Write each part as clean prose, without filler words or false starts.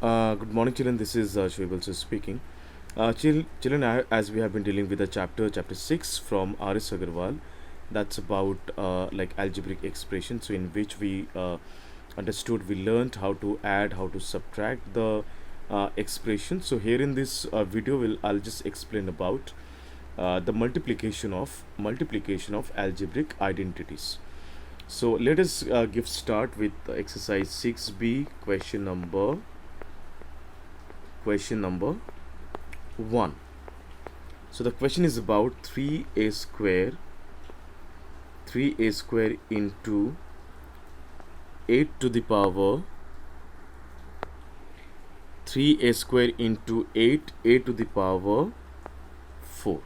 Good morning, children. This is Shoaib also speaking. Children, as we have been dealing with the chapter 6 from R.S. Agarwal, that's about like algebraic expression. So, in which we learned how to add, how to subtract the expression. So, here in this video, I'll just explain about the multiplication of algebraic identities. So, let us give start with exercise 6b, question number 1. So the question is about 3a square into 8 to the power 3a square into 8a to the power 4.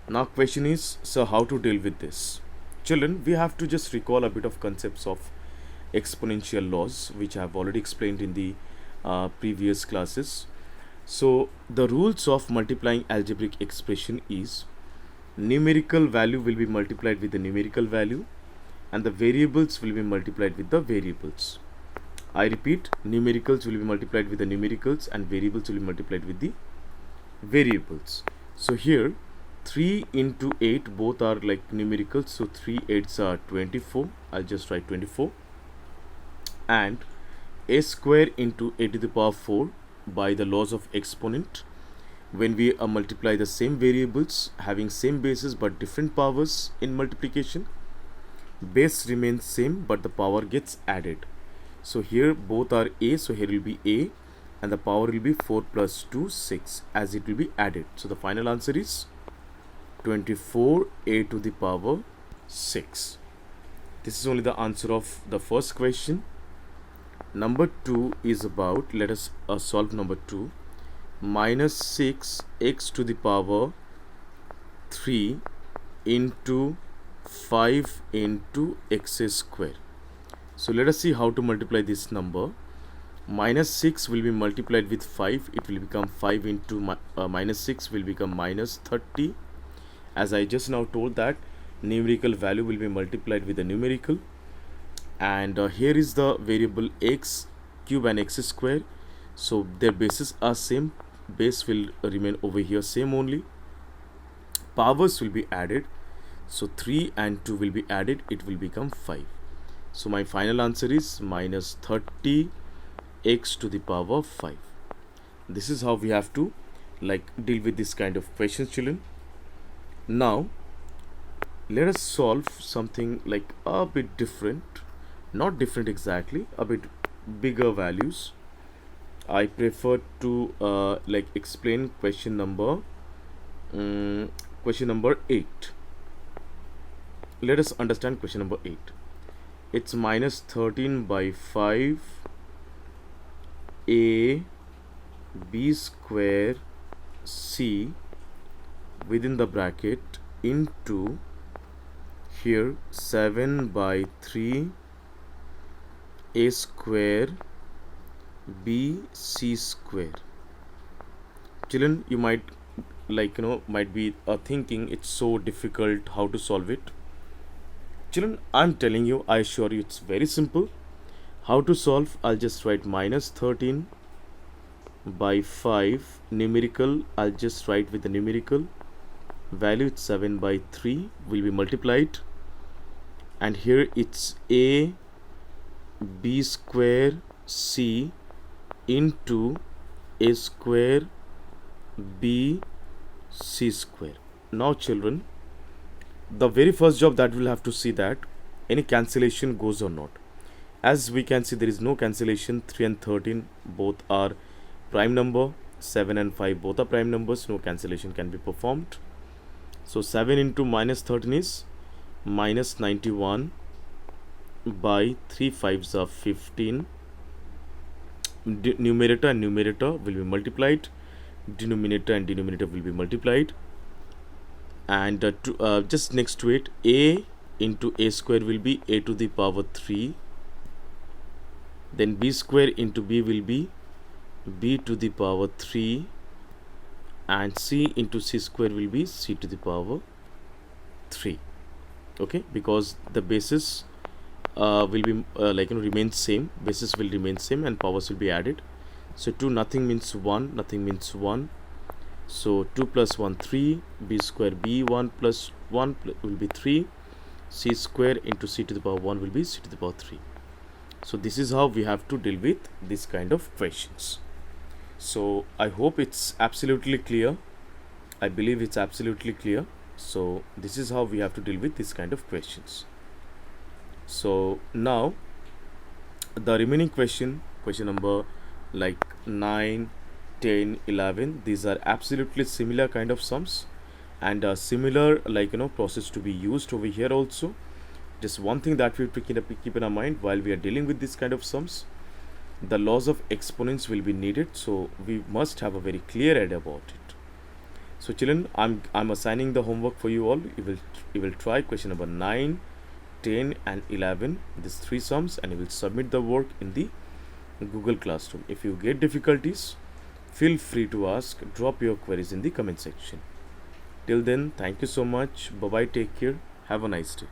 Now question is, so how to deal with this? Children, we have to just recall a bit of concepts of exponential laws, which I have already explained in the previous classes. So the rules of multiplying algebraic expression is numerical value will be multiplied with the numerical value and the variables will be multiplied with the variables. I repeat, numericals will be multiplied with the numericals and variables will be multiplied with the variables. So here 3 into 8 both are like numericals, so 3 8s are 24. I'll just write 24, and a square into a to the power 4 by the laws of exponent. When we multiply the same variables having same bases but different powers in multiplication, base remains same but the power gets added. So here both are a, so here will be a and the power will be 4 plus 2 6 as it will be added. So the final answer is 24a to the power 6. This is only the answer of the first question. Number 2 is about, let us solve number 2. Minus 6x to the power 3 into 5 into x square. So let us see how to multiply this number. Minus 6 will be multiplied with 5. It will become 5 into minus 6 will become minus 30. As I just now told that numerical value will be multiplied with the numerical. And here is the variable x cube and x square, so their bases are same. Base will remain over here same only. Powers will be added, so 3 and 2 will be added, it will become 5. So my final answer is minus 30 x to the power 5. This is how we have to like deal with this kind of questions, children. Now let us solve something like a bit different. Not different exactly, a bit bigger values. I prefer to like explain question number 8. Let us understand question number 8. It's minus 13 by 5 a b square c within the bracket into here 7 by 3 a square b c square. Children, you might might be thinking it's so difficult, how to solve it. Children, I'm telling you, I assure you it's very simple. How to solve? I'll just write minus 13 by 5 numerical. I'll just write with the numerical value. It's 7 by 3 will be multiplied, and here it's a b square c into a square b c square. Now children, the very first job that we'll have to see that any cancellation goes or not. As we can see, there is no cancellation. 3 and 13 both are prime number, 7 and 5 both are prime numbers, no cancellation can be performed. So 7 into minus 13 is minus 91 by 3 5s are 15. Numerator and numerator will be multiplied, denominator and denominator will be multiplied, and just next to it, a into a square will be a to the power 3, then b square into b will be b to the power 3, and c into c square will be c to the power 3. Okay, because the basis will be remain same, basis will remain same and powers will be added. So 2 nothing means 1, nothing means 1. So 2 plus 1 3, b square b1 plus 1 will be 3, c square into c to the power 1 will be c to the power 3. So this is how we have to deal with this kind of questions. So I hope it's absolutely clear. I believe it's absolutely clear. So this is how we have to deal with this kind of questions. So now the remaining question number like 9, 10, 11, these are absolutely similar kind of sums, and a similar process to be used over here also. Just one thing that we have to keep in our mind while we are dealing with this kind of sums, the laws of exponents will be needed, so we must have a very clear idea about it. So children, I'm assigning the homework for you all. You will try question number 9, 10 and 11, these 3 sums, and you will submit the work in the Google Classroom. If you get difficulties, feel free to ask, drop your queries in the comment section. Till then, thank you so much. Bye bye, take care, have a nice day.